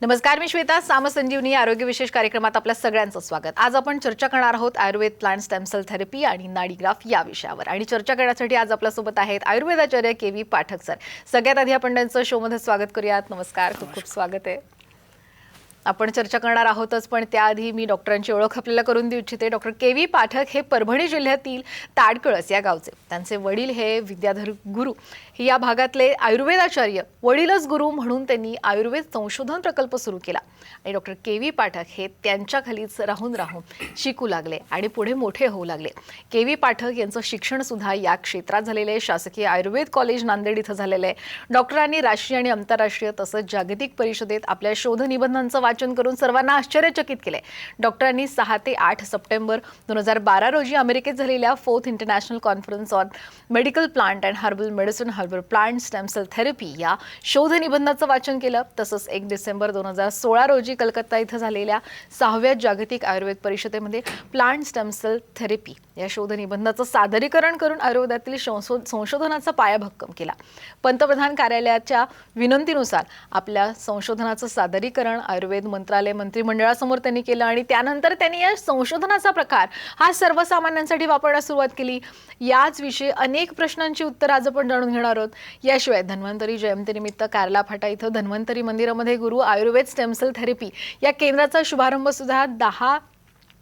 नमस्कार, मी श्वेता. सामसंजीवनी आरोग्य विशेष कार्यक्रमात आपल्या सगळ्यांचं स्वागत. आज आपण चर्चा करणार आहोत Ayurveda plant stem cell therapy आणि नाडीग्राफ या विषयावर. आणि चर्चा करण्यासाठी आज आपल्यासोबत आहेत आयुर्वेदाचार्य के.व्ही. पाठक सर. सगळ्यात आधी आपण त्यांचं शोमध्ये स्वागत करूयात. नमस्कार, खूप खूप स्वागत आहे. आपण चर्चा करणार आहोतच, पण त्याआधी मी डॉक्टरांची ओळख आपल्याला करून देऊ इच्छिते. डॉक्टर के.व्ही. पाठक हे परभणी जिल्ह्यातील ताडकळस या गावचे. त्यांचे वडील हे विद्याधर गुरु हे या भागातले आयुर्वेदाचार्य, वडीलच गुरु म्हणून त्यांनी आयुर्वेद संशोधन प्रकल्प सुरू केला. आणि डॉक्टर के.व्ही. पाठक हे त्यांच्या खालीच राहून शिकू लागले आणि पुढे मोठे होऊ लागले. के.व्ही. पाठक यांचं शिक्षण सुद्धा या क्षेत्रात झालेलं आहे. शासकीय आयुर्वेद कॉलेज नांदेड इथं झालेलं आहे. डॉक्टरांनी राष्ट्रीय आणि आंतरराष्ट्रीय तसंच जागतिक परिषदेत आपल्या शोध निबंधांचं वाचन करून सर्वांना आश्चर्यचकित केले. डॉक्टरांनी 6 ते 8 सप्टेंबर 2012 रोजी अमेरिकेत झालेल्या 4th international conference on medical plant and herbal medicine herbal plant stem cell therapy या शोध निबंधाचं वाचन केलं. तसंच 1 डिसेंबर 2016 रोजी कलकत्ता इथं झालेल्या 6व्या जागतिक आयुर्वेद परिषदेमध्ये प्लांट स्टेम सेल थेरपी या शोध निबंधाचं सादरीकरण करून आयुर्वेदातील संशोधनाचा पाया भक्कम केला. पंतप्रधान कार्यालयाच्या विनंतीनुसार आपल्या संशोधनाचं सादरीकरण आयुर्वेद मंत्रालय मंत्रिमंडळासमोर त्यांनी केलं आणि त्यानंतर त्यांनी या संशोधनाचा प्रकार हा सर्वसामान्यांसाठी वापरण्यास सुरुवात केली. याच विषयी अनेक प्रश्नांची उत्तर आज आपण जाणून घेणार आहोत. याशिवाय धन्वंतरी जयंतीनिमित्त कार्ला फाटा इथं धन्वंतरी मंदिरामध्ये गुरु आयुर्वेद स्टेम सेल थेरपी या केंद्राचा शुभारंभ सुद्धा 10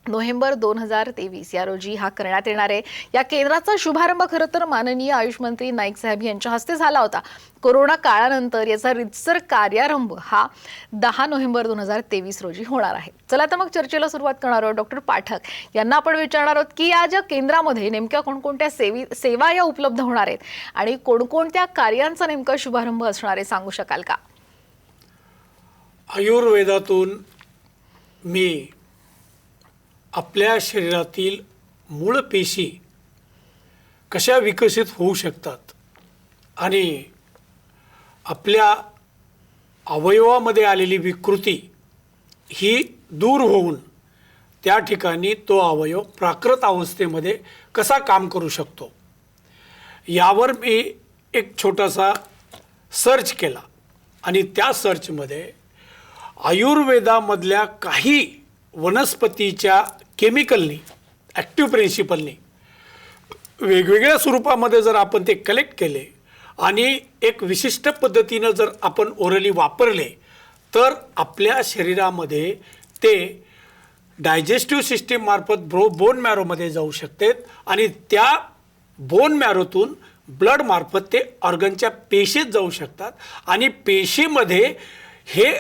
नोव्हेंबर 2023 या रोजी हा करण्यात येणार आहे. या केंद्राचा शुभारंभ खरं तर माननीय आयुष मंत्री नाईक साहेब यांच्या हस्ते झाला होता. कोरोना काळानंतर याचा रितसर कार्यारंभ हा 10 नोव्हेंबर 2023 रोजी होणार आहे. चला तर मग चर्चेला सुरुवात करणार आहोत. डॉक्टर पाठक यांना आपण विचारणार आहोत की या ज्या केंद्रामध्ये नेमक्या कोणकोणत्या सेवा या उपलब्ध होणार आहेत आणि कोणकोणत्या कार्यांचा नेमका शुभारंभ असणार आहे, सांगू शकाल का? आयुर्वेदातून मी आपल्या शरीरातील मूळ पेशी कशा विकसित होऊ शकतात आणि आपल्या अवयवामध्ये आलेली विकृती ही दूर होऊन त्या ठिकाणी तो अवयव प्राकृत अवस्थेमध्ये कसा काम करू शकतो यावर मी एक छोटासा सर्च केला. आणि त्या सर्चमध्ये आयुर्वेदामधल्या काही वनस्पतीच्या केमिकलनी, ॲक्टिव्ह प्रिन्सिपलनी वेगवेगळ्या स्वरूपामध्ये जर आपण ते कलेक्ट केले आणि एक विशिष्ट पद्धतीनं जर आपण ओरली वापरले तर आपल्या शरीरामध्ये ते डायजेस्टिव्ह सिस्टीममार्फत बोन मॅरोमध्ये जाऊ शकते आणि त्या बोन मॅरोतून ब्लड मार्फत ते ऑर्गनच्या पेशीत जाऊ शकतात आणि पेशीमध्ये हे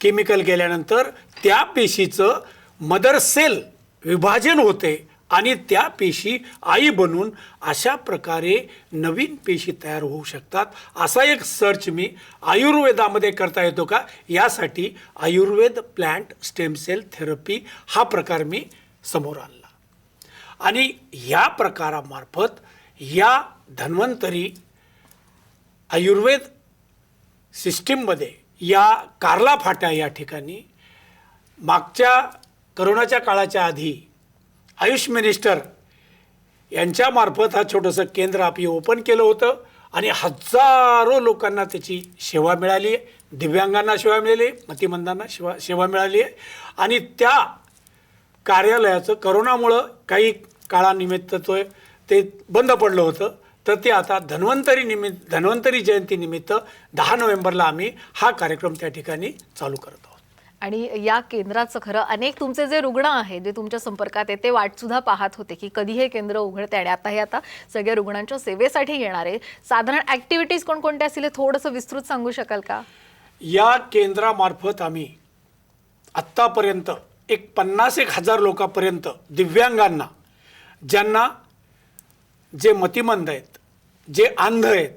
केमिकल गेल्यानंतर त्या पेशीचं मदर सेल विभाजन होते आणि त्या पेशी आई बनून अशा प्रकारे नवीन पेशी तयार होऊ शकतात. असा एक सर्च मी आयुर्वेदामध्ये करता येतो का यासाठी Ayurveda plant stem cell therapy हा प्रकार मी समोर आणला. आणि या प्रकारामार्फत या धन्वंतरी आयुर्वेद सिस्टीममध्ये या कार्ला फाटा या ठिकाणी मागच्या करोनाच्या काळाच्या आधी आयुष मिनिस्टर यांच्यामार्फत हा छोटंसं केंद्र आपली ओपन केलं होतं आणि हजारो लोकांना त्याची सेवा मिळाली आहे. दिव्यांगांना सेवा मिळाली, मतिमंदांना सेवा मिळाली आहे. आणि त्या कार्यालयाचं करोनामुळं काही काळानिमित्त ते बंद पडलं होतं, तर ते आता धन्वंतरी जयंतीनिमित्त 10 नोव्हेंबरला आम्ही हा कार्यक्रम त्या ठिकाणी चालू करत आहोत. आणि या केंद्राचं खरं अनेक तुमचे जे रुग्ण आहेत, जे तुमच्या संपर्कात आहेत, ते वाट सुद्धा पाहत होते की कधी हे केंद्र उघडते आणि आता सगळ्या रुग्णांच्या सेवेसाठी येणार आहे. साधारण ॲक्टिव्हिटीज कोणकोणत्या असतील थोडंसं विस्तृत सांगू शकाल का? या केंद्रामार्फत आम्ही आत्तापर्यंत एक 50,000 लोकांपर्यंत दिव्यांगांना, ज्यांना जे मतिमंद आहेत, जे अंध आहेत,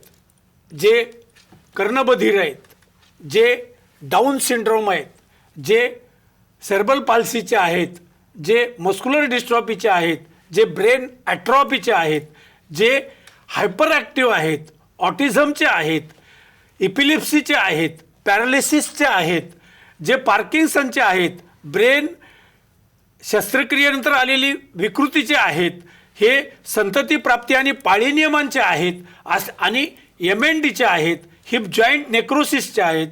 जे कर्णबधिर आहेत, जे डाऊन सिंड्रोम आहेत, जे सेरेब्रल पाल्सीचे आहेत, जे मस्क्युलर डिस्ट्रॉफीचे आहेत, जे ब्रेन ॲट्रॉफीचे आहेत, जे हायपर ॲक्टिव्ह आहेत, ऑटिझमचे आहेत, इपिलिप्सीचे आहेत, पॅरालिसिसचे आहेत, जे पार्किन्सनचे आहेत, ब्रेन शस्त्रक्रियेनंतर आलेली विकृतीचे आहेत, हे संतती प्राप्ती आणि पाळी नियमांचे आहेत आणि MNDचे आहेत, हिप जॉईंट नेक्रोसिसचे आहेत,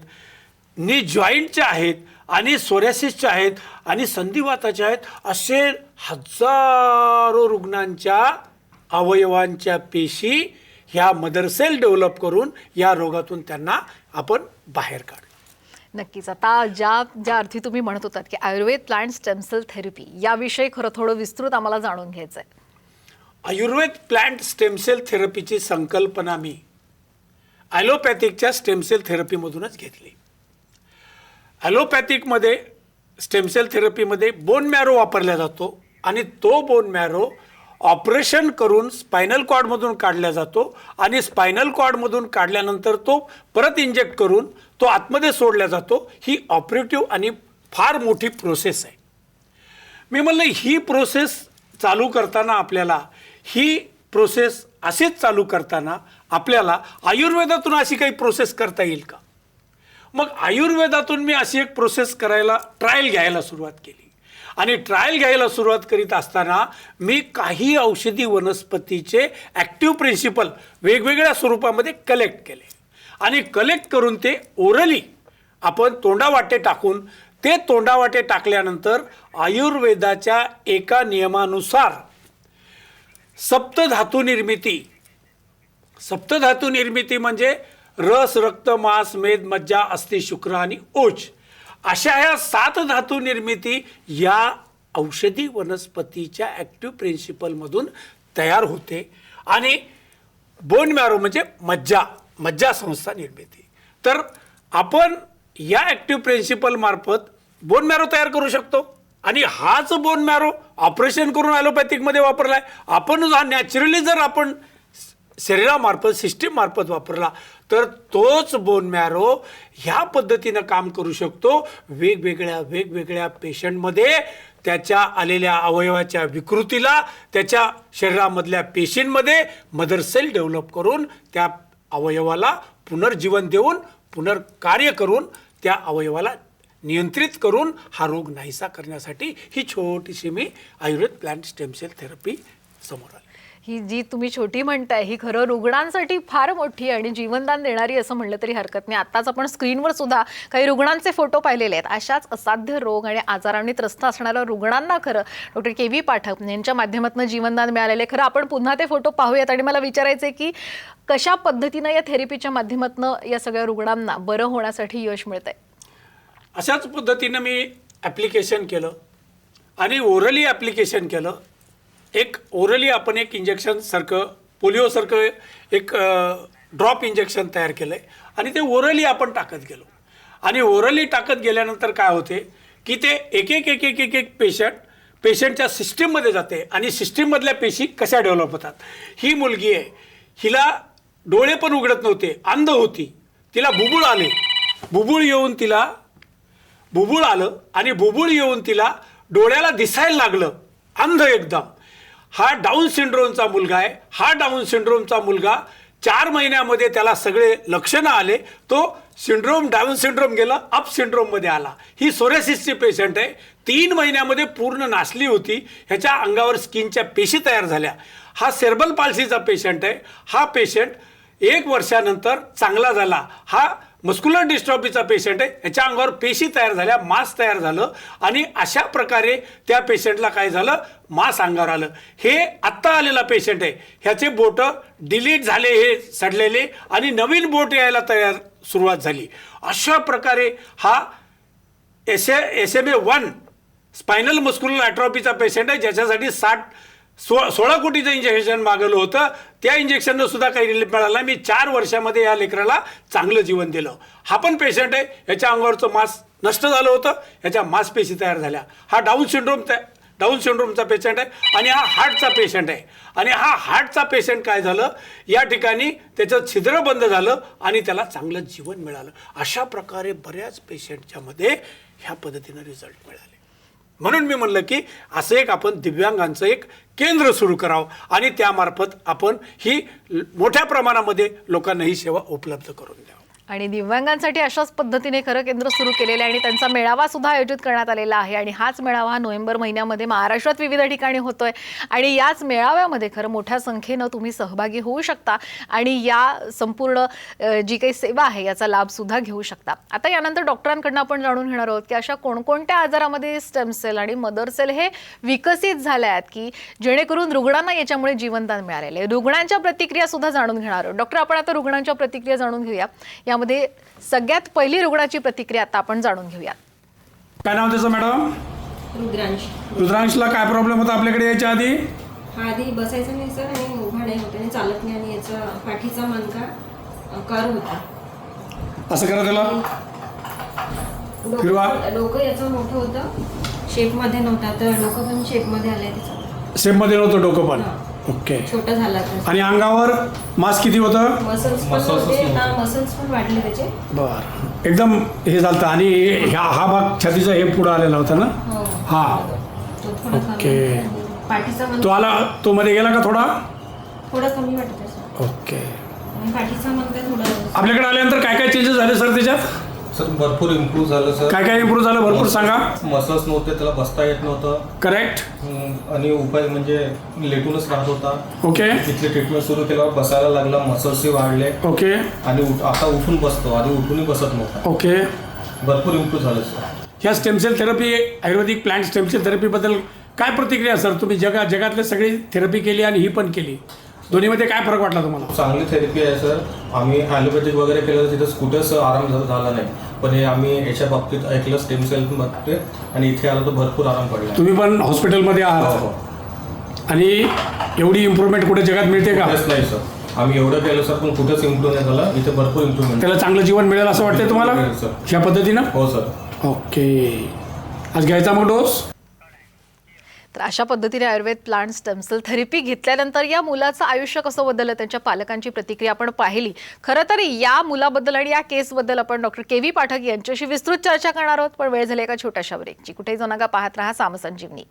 नी जॉईंटचे आहेत आणि सोऱ्यासिसच्या आहेत आणि संधिवाताच्या आहेत, असे हजारो रुग्णांच्या अवयवांच्या पेशी ह्या मदर सेल डेव्हलप करून या रोगातून त्यांना आपण बाहेर काढू. नक्कीच. आता ज्या अर्थी तुम्ही म्हणत होतात की Ayurveda plant stem cell therapy याविषयी खरं थोडं विस्तृत आम्हाला जाणून घ्यायचं आहे. आयुर्वेद प्लांट स्टेम सेल थेरपीची संकल्पना मी ॲलोपॅथिकच्या स्टेम सेल थेरपीमधूनच घेतली. ॲलोपॅथिकमध्ये स्टेम सेल थेरपीमध्ये बोन मॅरो वापरला जातो आणि तो बोन मॅरो ऑपरेशन करून स्पायनल कॉर्डमधून काढला जातो आणि स्पायनल कॉर्डमधून काढल्यानंतर तो परत इंजेक्ट करून तो आतमध्ये सोडला जातो. ही ऑपरेटिव्ह आणि फार मोठी प्रोसेस आहे. मी म्हणलं ही प्रोसेस चालू करताना आपल्याला ही प्रोसेस अशीच चालू करताना आपल्याला आयुर्वेदातून अशी काही प्रोसेस करता येईल का? मग आयुर्वेदातून मी अशी एक प्रोसेस करायला ट्रायल घ्यायला सुरुवात केली आणि ट्रायल घ्यायला सुरुवात करीत असताना मी काही औषधी वनस्पतीचे ॲक्टिव्ह प्रिन्सिपल वेगवेगळ्या स्वरूपामध्ये कलेक्ट केले आणि कलेक्ट करून ते ओरली आपण तोंडावाटे टाकून ते तोंडावाटे टाकल्यानंतर आयुर्वेदाच्या एका नियमानुसार सप्तधातू निर्मिती म्हणजे रस, रक्त, मांस, मेद, मज्जा, अस्थि, शुक्र आणि ओज अशा ह्या 7 धातू निर्मिती या औषधी वनस्पतीच्या ॲक्टिव्ह प्रिन्सिपलमधून तयार होते आणि बोन मॅरो म्हणजे मज्जा संस्था निर्मिती. तर आपण या ॲक्टिव्ह प्रिन्सिपल मार्फत बोन मॅरो तयार करू शकतो आणि हाच बोन मॅरो ऑपरेशन करून ॲलोपॅथिकमध्ये वापरला आहे. आपण हा नॅचरली जर आपण शरीरामार्फत सिस्टीम मार्फत वापरला तर तोच बोन मॅरो ह्या पद्धतीनं काम करू शकतो. वेगवेगळ्या पेशंटमध्ये त्याच्या आलेल्या अवयवाच्या विकृतीला त्याच्या शरीरामधल्या पेशींमध्ये मदर सेल डेव्हलप करून त्या अवयवाला पुनर्जीवन देऊन पुनर्कार्य करून त्या अवयवाला नियंत्रित करून हा रोग नाहीसा करण्यासाठी ही छोटीशी मी Ayurveda plant stem cell therapy समोर आली. ही जी तुम्ही छोटी म्हणताय ही खरं रुग्णांसाठी फार मोठी आणि जीवनदान देणारी असं म्हणलं तरी हरकत नाही. आत्ताच आपण स्क्रीनवर सुद्धा काही रुग्णांचे फोटो पाहिलेले आहेत. अशाच असाध्य रोग आणि आजारांनी त्रस्त असणाऱ्या रुग्णांना खरं डॉक्टर के.व्ही. पाठक यांच्या माध्यमातून जीवनदान मिळालेले. खरं आपण पुन्हा ते फोटो पाहूयात आणि मला विचारायचं आहे की कशा पद्धतीनं या थेरपीच्या माध्यमातून या सगळ्या रुग्णांना बरं होण्यासाठी यश मिळत आहे. अशाच पद्धतीनं मी ॲप्लिकेशन केलं आणि ओरली ॲप्लिकेशन केलं. एक ओरली आपण एक इंजेक्शनसारखं पोलिओसारखं एक ड्रॉप इंजेक्शन तयार केलं आहे आणि ते ओरली आपण टाकत गेलो आणि ओरली टाकत गेल्यानंतर काय होते की ते एक पेशंटच्या सिस्टीममध्ये जाते आणि सिस्टीममधल्या पेशी कशा डेव्हलप होतात. ही मुलगी आहे, हिला डोळे पण उघडत नव्हते, अंध होती, तिला बुबुळ आले, बुबुळ आलं आणि बुबुळ येऊन तिला डोळ्याला दिसायला लागलं, अंध एकदम. हा डाऊन सिंड्रोमचा मुलगा आहे. हा डाऊन सिंड्रोमचा मुलगा 4 महिन्यामध्ये त्याला सगळे लक्षणं आले. तो डाऊन सिंड्रोम गेला, अप सिंड्रोममध्ये आला. ही सोरेसिसची पेशंट आहे. 3 महिन्यामध्ये पूर्ण नासली होती. ह्याच्या अंगावर स्किनच्या पेशी तयार झाल्या. हा सेर्बल पाल्सीचा पेशंट आहे. हा पेशंट 1 वर्षानंतर चांगला झाला. हा मस्क्युलर डिस्ट्रॉफीचा पेशंट आहे. ह्याच्या अंगावर पेशी तयार झाल्या, मांस तयार झालं आणि अशा प्रकारे त्या पेशंटला काय झालं, मांस अंगावर आलं. हे आत्ता आलेला पेशंट आहे. ह्याचे बोट डिलीट झाले, हे सडलेले आणि नवीन बोट यायला सुरुवात झाली. अशा प्रकारे हा SMA1 स्पायनल मस्क्युलर ॲट्रॉफीचा पेशंट आहे, ज्याच्यासाठी 16 कोटीचं इंजेक्शन मागवलं होतं. त्या इंजेक्शननं सुद्धा काही रिलीफ मिळाला. मी 4 वर्षामध्ये या लेकराला चांगलं जीवन दिलं. हा पण पेशंट आहे, ह्याच्या अंगावरचं मांस नष्ट झालं होतं, ह्याच्या मांसपेशी तयार झाल्या. हा डाऊन सिंड्रोमचा पेशंट आहे आणि हा हार्टचा पेशंट आहे. आणि हा हार्टचा पेशंट काय झालं, या ठिकाणी त्याचं छिद्र बंद झालं आणि त्याला चांगलं जीवन मिळालं. अशा प्रकारे बऱ्याच पेशंटच्या मध्ये ह्या पद्धतीनं रिझल्ट मिळाले. म्हणून मी म्हणलं की असं एक आपण दिव्यांगांचं एक केंद्र सुरू करावं आणि त्यामार्फत आपण ही मोठ्या प्रमाणामध्ये लोकांना ही सेवा उपलब्ध करून द्यावं. आणि दिव्यांगांसाठी अशाच पद्धतीने खरं केंद्र सुरू केलेलं आहे आणि त्यांचा मेळावा सुद्धा आयोजित करण्यात आलेला आहे आणि हाच मेळावा नोव्हेंबर महिन्यामध्ये महाराष्ट्रात विविध ठिकाणी होतोय आणि याच मेळाव्यामध्ये खरं मोठ्या संख्येनं तुम्ही सहभागी होऊ शकता आणि या संपूर्ण जी काही सेवा आहे याचा लाभ सुद्धा घेऊ शकता. आता यानंतर डॉक्टरांकडून आपण जाणून घेणार आहोत की अशा कोणकोणत्या आजारामध्ये स्टेम सेल आणि मदर सेल हे विकसित झाले आहेत की जेणेकरून रुग्णांना याच्यामुळे जीवनदान मिळालेलं आहे. रुग्णांच्या प्रतिक्रिया सुद्धा जाणून घेणार आहोत. डॉक्टर, आपण आता रुग्णांच्या प्रतिक्रिया जाणून घेऊया. यामध्ये सगळ्यात पहिली रुग्णाची प्रतिक्रिया आता आपण जाणून घेऊया. काय नाव त्याचं मॅडम? रुद्रांश. रुद्रांशला काय प्रॉब्लेम होता आपल्याकडे याच्या आधी? हा आधी बसायचं नाही सर आणि उभा नाही होते आणि चालत नाही आणि याचा पाठीचा मणका कर होता. असं करा त्याला फिरवा. डोकं याचं मोठं होतं, शेपमध्ये नव्हता, तर डोकं पण शेपमध्ये आलंय त्याचं. सेममध्ये नव्हतं डोकं पण. ओके. छोटं झाला तर आणि अंगावर मास किती होतं? मसल्स पण होते ना, मसल्स पण वाढले त्याचे. बर, एकदम हे झालं. आणि हा भाग छातीचा हे पुढं आलेला होता ना? हो. हा. तो थोडा ओके. पाठीचा तो मणका आला, तो मध्ये गेला का थोडा? थोडा कमी वाटत सर. ओके. आणि पाठीचा मणका थोडा आपल्याकडे आल्यानंतर काय काय चेंजेस झाले सर त्याच्यात? सर भरपूर इम्प्रूव्ह झालं सर. काय काय इम्प्रूव्ह झालं भरपूर सांगा. मसल्स नव्हते, त्याला बसता येत नव्हतं. करेक्ट. आणि उपाय म्हणजे लेटूनच राहत होता. ओके. तिथली ट्रीटमेंट सुरू केल्यावर बसायला लागला, मसल्सही वाढले ओके. आणि आता उठून बसतो, आधी उठूनही बसत नव्हता. ओके. भरपूर इम्प्रूव्ह झालं सर. ह्या स्टेमसेल थेरपी, आयुर्वेदिक प्लांट स्टेमसेल थेरपीबद्दल काय प्रतिक्रिया सर? तुम्ही जगातले सगळी थेरपी केली आणि ही पण केली, दोन्हीमध्ये काय फरक वाटला तुम्हाला? चांगली थेरपी आहे सर. आम्ही ॲलोपॅथिक वगैरे केलं तर तिथं कुठेच आराम झाला नाही, पण हे आम्ही याच्या बाबतीत ऐकलं स्टेम सेलमध्ये आणि इथे आलो तर भरपूर आराम पडला. तुम्ही पण हॉस्पिटलमध्ये हो आहात हो. आणि एवढी इम्प्रूव्हमेंट कुठे जगात मिळते का? कुठेच नाही सर. आम्ही एवढं केलं सर पण कुठेच इम्प्रूव्ह नाही झालं. इथे भरपूर इम्प्रूव्हमेंट. त्याला चांगलं जीवन मिळेल असं वाटतंय तुम्हाला मिळेल सर. ह्या पद्धतीनं? हो सर. ओके. आज घ्यायचा मग डोस? तर अशा पद्धतीने आयुर्वेद प्लांट स्टेमसेल थेरपी घेतल्यानंतर या मुलाचं आयुष्य कसं बदललं, त्यांच्या पालकांची प्रतिक्रिया आपण पाहिली. खरं तर या मुलाबद्दल आणि या केसबद्दल आपण डॉक्टर के.व्ही. पाठक यांच्याशी विस्तृत चर्चा करणार आहोत, पण वेळ झाली एका छोट्याशा ब्रेकची. कुठेही जाऊ नका, पाहत राहा सामसंजीवनी.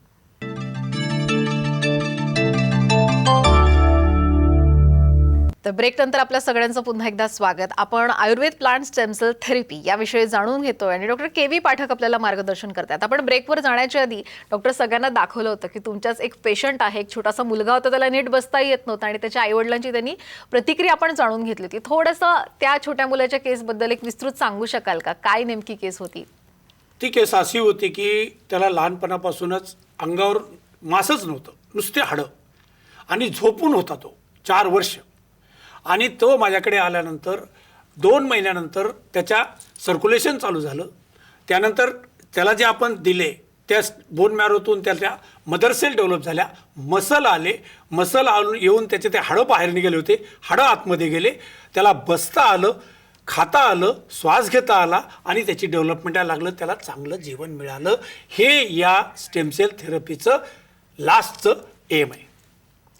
तर ब्रेक नंतर आपल्या सगळ्यांचं पुन्हा एकदा स्वागत. आपण आयुर्वेद प्लांट स्टेमसेल थेरपी याविषयी जाणून घेतोय आणि डॉक्टर के.व्ही. पाठक आपल्याला मार्गदर्शन करतात. आपण ब्रेकवर जाण्याच्या आधी डॉक्टर सगळ्यांना दाखवलं होतं की तुमच्याच एक पेशंट आहे, एक छोटासा मुलगा होता, त्याला नीट बसता येत नव्हतं आणि त्याच्या आईवडिलांची त्यांनी प्रतिक्रिया आपण जाणून घेतली होती. थोडंसं त्या छोट्या मुलाच्या केसबद्दल एक विस्तृत सांगू शकाल का? काय नेमकी केस होती? ती केस अशी होती की त्याला लहानपणापासूनच अंगावर मासच नव्हतं, नुसते हाडं, आणि झोपून होता तो 4 वर्ष. आणि तो माझ्याकडे आल्यानंतर 2 महिन्यानंतर त्याच्या सर्क्युलेशन चालू झालं. त्यानंतर त्याला जे आपण दिले त्या बोन मॅरोतून त्याच्या मदर सेल डेव्हलप झाल्या, मसल आले, मसल येऊन त्याचे ते हाडं बाहेर निघाले होते, हाडं आतमध्ये गेले, त्याला बसता आलं, खाता आलं, श्वास घेता आला आणि त्याची डेव्हलपमेंट लागलं, त्याला चांगलं जीवन मिळालं. हे या स्टेमसेल थेरपीचं लास्टचं एम आहे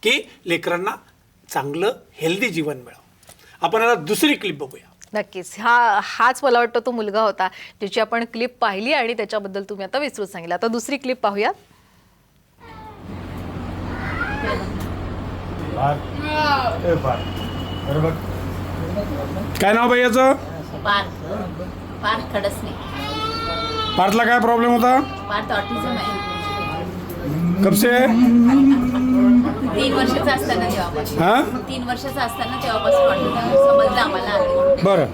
की लेकरांना चांगलं हेल्दी जीवन मिळावं. आपण आता दुसरी क्लिप बघूया. नक्कीच. हाच मला वाटतं तो मुलगा होता ज्याची आपण क्लिप पाहिली आणि त्याच्याबद्दल तुम्ही आता विस्तृत सांगितलं. आता दुसरी क्लिप पाहूया. काय नाव बाई याचं? पार्थ खडसने. पार्थला काय प्रॉब्लेम होता? पार्थ ऑटिझम आहे. कब से? 3 वर्षाचा असताना तेव्हापासून. हां 3 वर्षाचा असताना तेव्हापासून ऑटिझम समजलं आम्हाला आधी. बरं.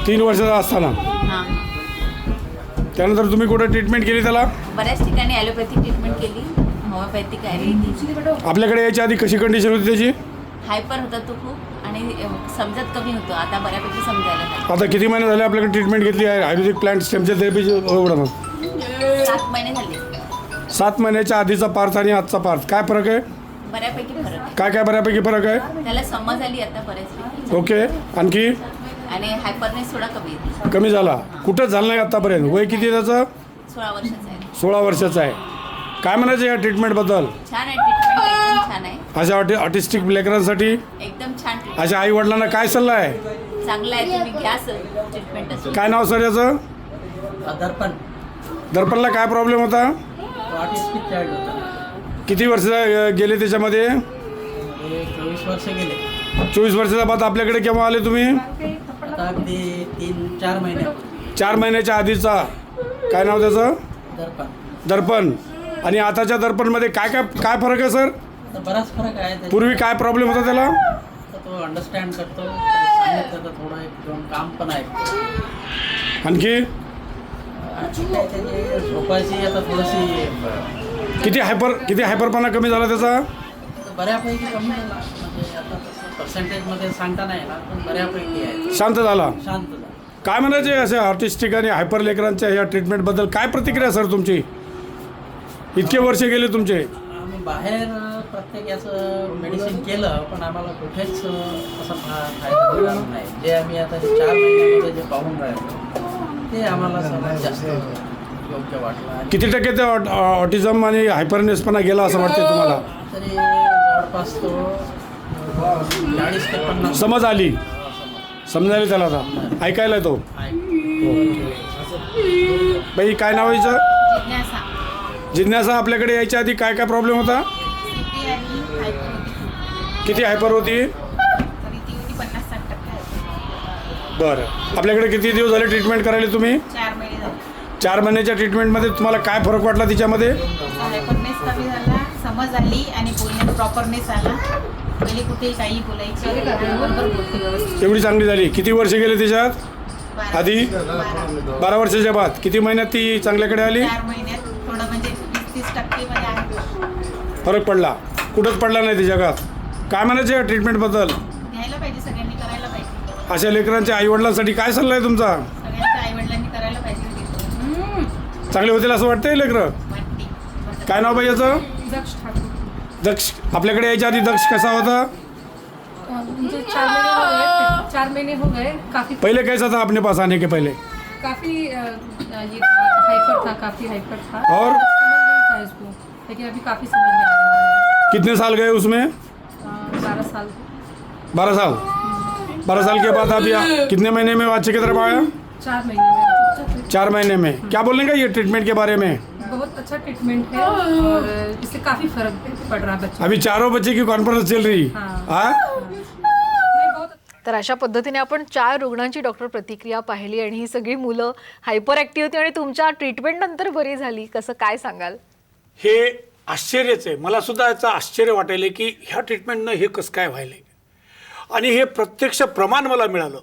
3 वर्षाचा असताना हां. त्यानंतर तुम्ही कुठे ट्रीटमेंट केली त्याला? बऱ्याच ठिकाणी ॲलोपॅथिक ट्रीटमेंट केली, होमिओपॅथिक आयुर्वेदिक. आपल्याकडे याच्या आधी कशी कंडिशन होती त्याची? हायपर होता तो खूप आणि समजत कमी होतं. आता बऱ्यापैकी समजायला लागलं. आता किती महिने झाले आपल्याकडे ट्रीटमेंट घेतली आहे आयुर्वेदिक प्लांट स्टेमसेल थेरपीची? एवढं 7 महिने झाले. 7 महिन्याच्या आधीचा पार्थ आणि आजचा पार्थ काय फरक आहे? बऱ्यापैकी फरक आहे. काय काय बऱ्यापैकी फरक आहे? त्याला समज आली आता बऱ्याचपैकी ओके. आणखी आणि हायपरनेस थोडा कमी येते. कमी झाला? कुठंच झालं नाही आतापर्यंत? वय किती आहे त्याचं? 16 वर्षाचा आहे. 16 वर्षाचा आहे. काय म्हणायचं या ट्रीटमेंटबद्दल? छान आहे ट्रीटमेंट, एकदम छान आहे. अशा ऑटिस्टिक लेकरांसाठी एकदम छान ट्रीटमेंट. अशा आई वडिलांना काय सल्ला आहे? चांगलं आहे, तुम्ही घ्या सर ट्रीटमेंट असं. काय नाव सर याचं? दर्पण. दर्पणला काय प्रॉब्लेम होता? ऑटिस्टिक चाइल्ड होता. किती वर्ष गेले त्याच्यामध्ये? 24 वर्ष गेले. 24 वर्षाच्या बाद आपल्याकडे केव्हा आले तुम्ही? आता अगदी 3-4 महिने 4 महिन्याच्या आधीचा. काय नाव त्याचं? दर्पण. दर्पण. आणि आताच्या दर्पणमध्ये काय काय काय फरक आहे सर? आता बराच फरक आहे त्याच्यात. पूर्वी काय प्रॉब्लेम होता त्याला? आता तो अंडरस्टँड करतो, सांगितलं तर थोडं एक दोन काम पण आहे. आणखी आणखी काय त्याची झोपायची आता थोडीशी किती हायपरपणा कमी झाला त्याचा? आता बऱ्यापैकी कमी झाला. म्हणजे आता तसं पर्सेंटेजमध्ये सांगता नाही येणार, पण बऱ्यापैकी आहे. शांत झाला. शांत झाला. काय म्हणायचे असे ऑटिस्टिक आणि हायपर लेकरांच्या ह्या ट्रीटमेंटबद्दल काय प्रतिक्रिया सर तुमची? इतके वर्ष गेले तुमचे. आम्ही बाहेर प्रत्येक याचं मेडिसिन केलं, पण आम्हाला कुठेच असा फायदा मिळाला नाही. जे आम्ही आता 4 महिन्यामध्ये जे पाहून राहिलो ते आम्हाला सर्वात जास्त योग्य वाटलं. किती टक्के ते ऑटिझम आणि हायपरनेसपणा गेला असं वाटते तुम्हाला? तरी जवळपास तो 40 ते 50 समज आली, समजायला त्याला आता ऐकायला तो. बाई काय नाव यायचं? जिज्ञासा जिज्ञासा आपल्याकडे यायच्या आधी काय काय प्रॉब्लेम होता? CP आणि हायपर होती. किती हायपर होती? तरी ती होती 50-60% आहे. बरं. आपल्याकडे किती दिवस झाले ट्रीटमेंट करायला तुम्ही? 4 महिने झाले. 4 महिन्याच्या ट्रीटमेंटमध्ये तुम्हाला काय फरक वाटला तिच्यामध्ये? हायपरनेस कमी झाला, समज आली आणि बोलण्यात प्रॉपरनेस आला. पहिले कुठे काही बोलायची बरोबर बोलते व्यवस्थित. एवढी चांगली झाली. किती वर्ष गेले त्याच्यात? 12 आधी? 12 वर्षाच्या बाद किती महिन्यात ती चांगल्याकडे आली? 4 महिन्यात थोडं म्हणजे 20-30% मध्ये आहे. फरक पडला? कुठंच पडला नाही त्या जगात. काय म्हणायचं या ट्रीटमेंटबद्दल? घ्यायला पाहिजे, सगळ्यांनी करायला पाहिजे. अशा लेकरांच्या आईवडिलांसाठी काय सल्ला आहे तुमचा? सगळ्यांच्या आईवडिलांनी करायला पाहिजे. चांगले होतील असं वाटतंय लेकरं? वाटते. काय नाव पाहिजे याचं? दक्ष. आपल्याकडे यायच्या आधी दक्ष कसा होता? मुझे 4 महीने हो गए काफ़ी पहले कैसा था अपने पास आने के पहले? काफ़ी ये हाइपर था, काफ़ी हाइपर था और? समझ नहीं था इसको, लेकिन अभी काफ़ी समझ में आ रहा है. कितने साल गए उसमें? 12 साल. 12 साल. 12 साल के बाद अभी कितने महीने में अच्छे की तरफ आया? 4 महीने में 4 महीने में. क्या बोलेंगे ये ट्रीटमेंट के बारे में? बहुत अच्छा ट्रीटमेंट है और इससे काफ़ी फर्क पड़ रहा है बच्चों अभी चारों बच्चे की कॉन्फ्रेंस चल रही. हाँ. हाँ? नहीं, बहुत तर अशा पद्धतीने आपण 4 रुग्णांची डॉक्टर प्रतिक्रिया पाहिली आणि ही सगळी मुलं हायपर ॲक्टिव्ह होती आणि तुमच्या ट्रीटमेंट नंतर बरी झाली. कसं काय सांगाल? हे आश्चर्यच आहे. मला सुद्धा याचं आश्चर्य वाटायला की ह्या ट्रीटमेंटनं हे कसं काय व्हायलंय आणि हे प्रत्यक्ष प्रमाण मला मिळालं.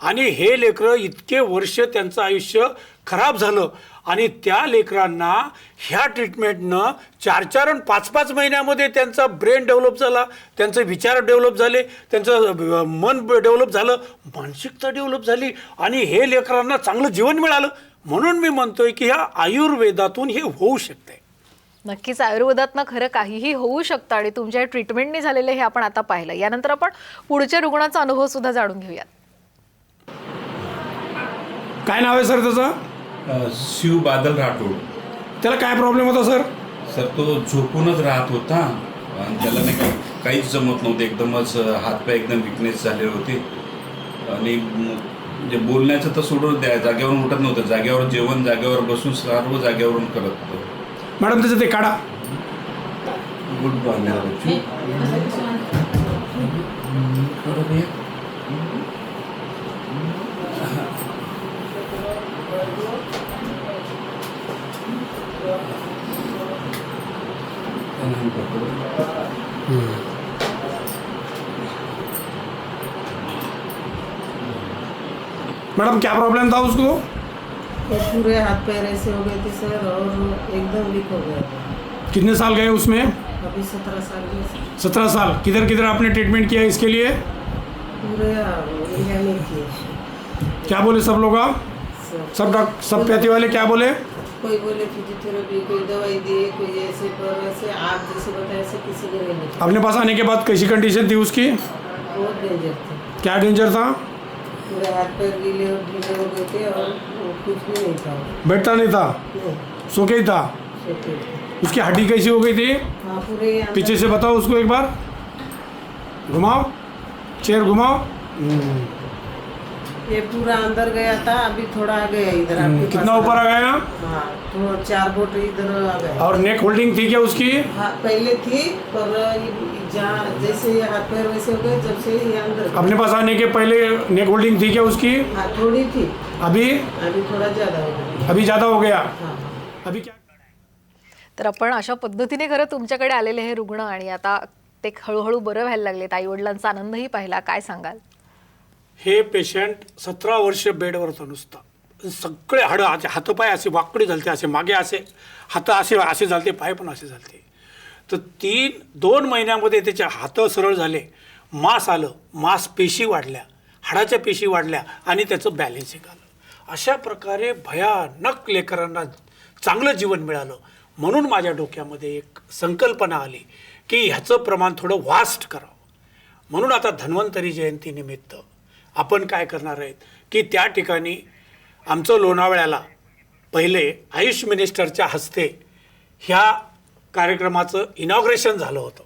आणि हे लेकरं इतके वर्ष त्यांचं आयुष्य खराब झालं आणि त्या लेकरांना ह्या ट्रीटमेंटनं 4-4 आणि 5-5 महिन्यामध्ये त्यांचा ब्रेन डेव्हलप झाला, त्यांचे विचार डेव्हलप झाले, त्यांचं मन डेव्हलप झालं, मानसिकता डेव्हलप झाली आणि हे लेकरांना चांगलं जीवन मिळालं. म्हणून मी म्हणतोय की ह्या आयुर्वेदातून हे होऊ शकतंय. नक्कीच आयुर्वेदातनं खरं काहीही होऊ शकतं आणि तुमच्या ट्रीटमेंटने झालेलं हे आपण आता पाहिलं. यानंतर आपण पुढच्या रुग्णाचा अनुभव सुद्धा जाणून घेऊयात. काय नाव आहे सर त्याचं? शिव बादल राठोड. त्याला काय प्रॉब्लेम होता सर? सर तो झोपूनच राहत होता आणि त्याला नाही काहीच जमत नव्हतं. एकदमच हातपाय एकदम विकनेस झाले होते आणि म्हणजे बोलण्याचं तर सोडून द्या, जागेवरून उठत नव्हतं. जागेवर जेवण, जागेवर बसून सर्व जागेवरून करत होतं. मॅडम त्याचं ते काढा. Good morning. मैडम क्या प्रॉब्लम था उसको? ये पूरे हाथ पैर ऐसे हो गए थे सर और एकदम वीक हो गया था. कितने साल गए उसमें? अभी 17 साल में 17 साल. किधर किधर आपने ट्रीटमेंट किया इसके लिए? पूरे इंडिया में किए. क्या बोले सब लोग? आप सब डॉक्टर, सब पैथी वाले क्या बोले? कोई बोले फिजियोथेरेपी, कोई दवाई दिए, कोई ऐसे, पर ऐसे आप जैसे बताए ऐसे किसी ने नहीं लिखा. अपने पास आने के बाद कैसी कंडीशन थी उसकी? बहुत डेंजर थे. क्या डेंजर था? पूरे हाथ पैर गीले और ढीले हो गए थे और कुछ भी नहीं था. बैठता नहीं था, नहीं, सो के ही था. सोते थे. उसकी हड्डी कैसी हो गई थी? हाँ पूरे यहाँ पीछे से बताओ उसको एक बार. घुमाओ, चेयर घुमाओ. ये पूरा अंदर गया था, अभी थोड़ा आ गया इधर आपके कितना पास। ऊपर आ गया? हाँ, तो 4 फुट इधर आ गया। और नेक होल्डिंग थी क्या उसकी? हाँ, पहले थी, पर जहाँ जैसे ये हाथ पैर वैसे हो गए जब से ये अंदर। अपने पास आने के पहले नेक होल्डिंग थी क्या उसकी? हाँ, थोड़ी थी, अभी अभी थोड़ा ज्यादा हो गया। अभी ज़्यादा हो गया? हाँ। अभी क्या? तर आपण अशा पद्धतीने खरं तुमच्याकडे आलेले हे रुग्ण आणि आता ते हळूहळू बरं व्हायला लागलेत, आई वडिलांचा आनंदही पाहिला, काय सांगाल? हे पेशंट 17 वर्ष बेडवर होतं नुसतं. सगळे हाडं हातपाय असे वाकडी झालते, असे मागे असे हात असे असे झालते, पाय पण असे झालते. तर 2 महिन्यामध्ये त्याचे हात सरळ झाले, मांस आलं, मांसपेशी वाढल्या, हाडाच्या पेशी वाढल्या आणि त्याचं बॅलेन्सिंग आलं. अशा प्रकारे भयानक लेकरांना चांगलं जीवन मिळालं. म्हणून माझ्या डोक्यामध्ये एक संकल्पना आली की ह्याचं प्रमाण थोडं वास्ट करावं. म्हणून आता धन्वंतरी जयंतीनिमित्त आपण काय करणार आहेत की त्या ठिकाणी आमचं लोणावळ्याला पहिले आयुष मिनिस्टरच्या हस्ते ह्या कार्यक्रमाचं इनॉग्रेशन झालं होतं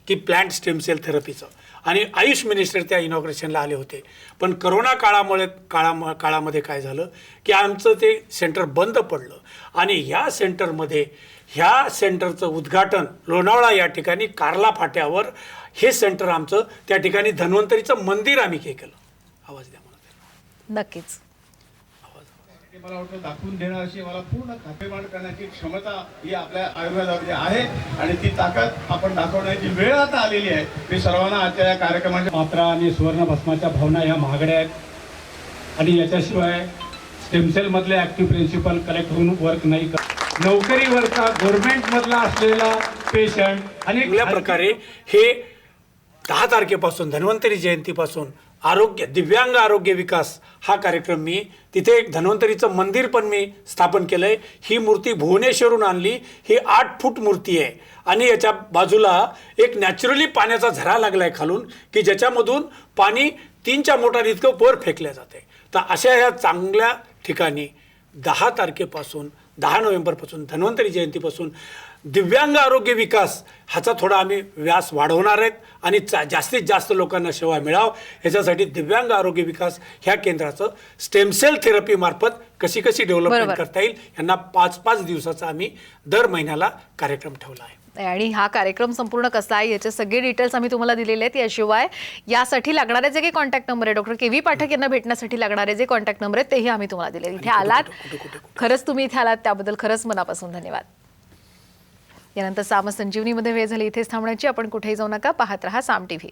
की प्लांट स्टेम सेल थेरपीचं, आणि आयुष मिनिस्टर त्या इनॉग्रेशनला आले होते. पण करोना काळामध्ये काय झालं की आमचं ते सेंटर बंद पडलं आणि ह्या सेंटरमध्ये ह्या सेंटरचं उद्घाटन लोणावळा या ठिकाणी कार्ला फाट्यावर हे सेंटर आमचं, त्या ठिकाणी धन्वंतरीचं मंदिर आम्ही केलं. आवाज द्या मला. नक्कीच. मला वाटतं दाखवून देणं अशी मला पूर्ण खातेमाड करण्याची क्षमता ही आपल्या आयुर्वेदामध्ये आहे आणि ती ताकद आपण दाखवण्याची वेळ आता आलेली आहे. मी सर्वांना आजच्या या कार्यक्रमाच्या मात्रा आणि सुवर्ण भस्माच्या भावना ह्या महागड्या आहेत आणि याच्याशिवाय स्टेमसेलमधले ॲक्टिव्ह प्रिन्सिपल कलेक्ट होऊन वर्क नाही करत. नोकरीवरचा गव्हर्नमेंटमधला असलेला पेशंट आणि चांगल्या प्रकारे हे 10 तारखेपासून धन्वंतरी जयंतीपासून दिव्यांग आरोग्य विकास हा कार्यक्रम मी तिथे एक धन्वंतरीचं मंदिर पण मी स्थापन केलं आहे. ही मूर्ती भुवनेश्वरून आणली. ही 8 फूट मूर्ती आहे आणि याच्या बाजूला एक नॅचरली पाण्याचा झरा लागला आहे खालून की ज्याच्यामधून पाणी 3च्या मोटार इतकं वर फेकल्या जाते. तर अशा ह्या चांगल्या ठिकाणी 10 तारखेपासून 10 नोव्हेंबरपासून धन्वंतरी जयंतीपासून दिव्यांग आरोग्य विकास ह्याचा थोडा आम्ही व्यास वाढवणार आहेत आणि जास्तीत जास्त लोकांना सेवा मिळावं ह्याच्यासाठी दिव्यांग आरोग्य विकास ह्या केंद्राचं स्टेमसेल थेरपीमार्फत कशी डेव्हलपमेंट करता येईल यांना 5-5 दिवसाचा आम्ही दर महिन्याला कार्यक्रम ठेवला आहे. आणि हा कार्यक्रम संपूर्ण कसा आहे याचे सगळे डिटेल्स आम्ही तुम्हाला दिलेले आहेत. याशिवाय यासाठी लागणारे जे काही कॉन्टॅक्ट नंबर आहे, डॉक्टर के.व्ही. पाठक यांना भेटण्यासाठी लागणारे जे कॉन्टॅक्ट नंबर आहेत तेही आम्ही तुम्हाला दिले. इथे आलात, खरंच तुम्ही इथे आलात त्याबद्दल खरंच मनापासून धन्यवाद. यानंतर साम संजीवनीमध्ये वेळ झाली इथेच थांबण्याची. आपण कुठेही जाऊ नका, पाहत रहा साम टीव्ही.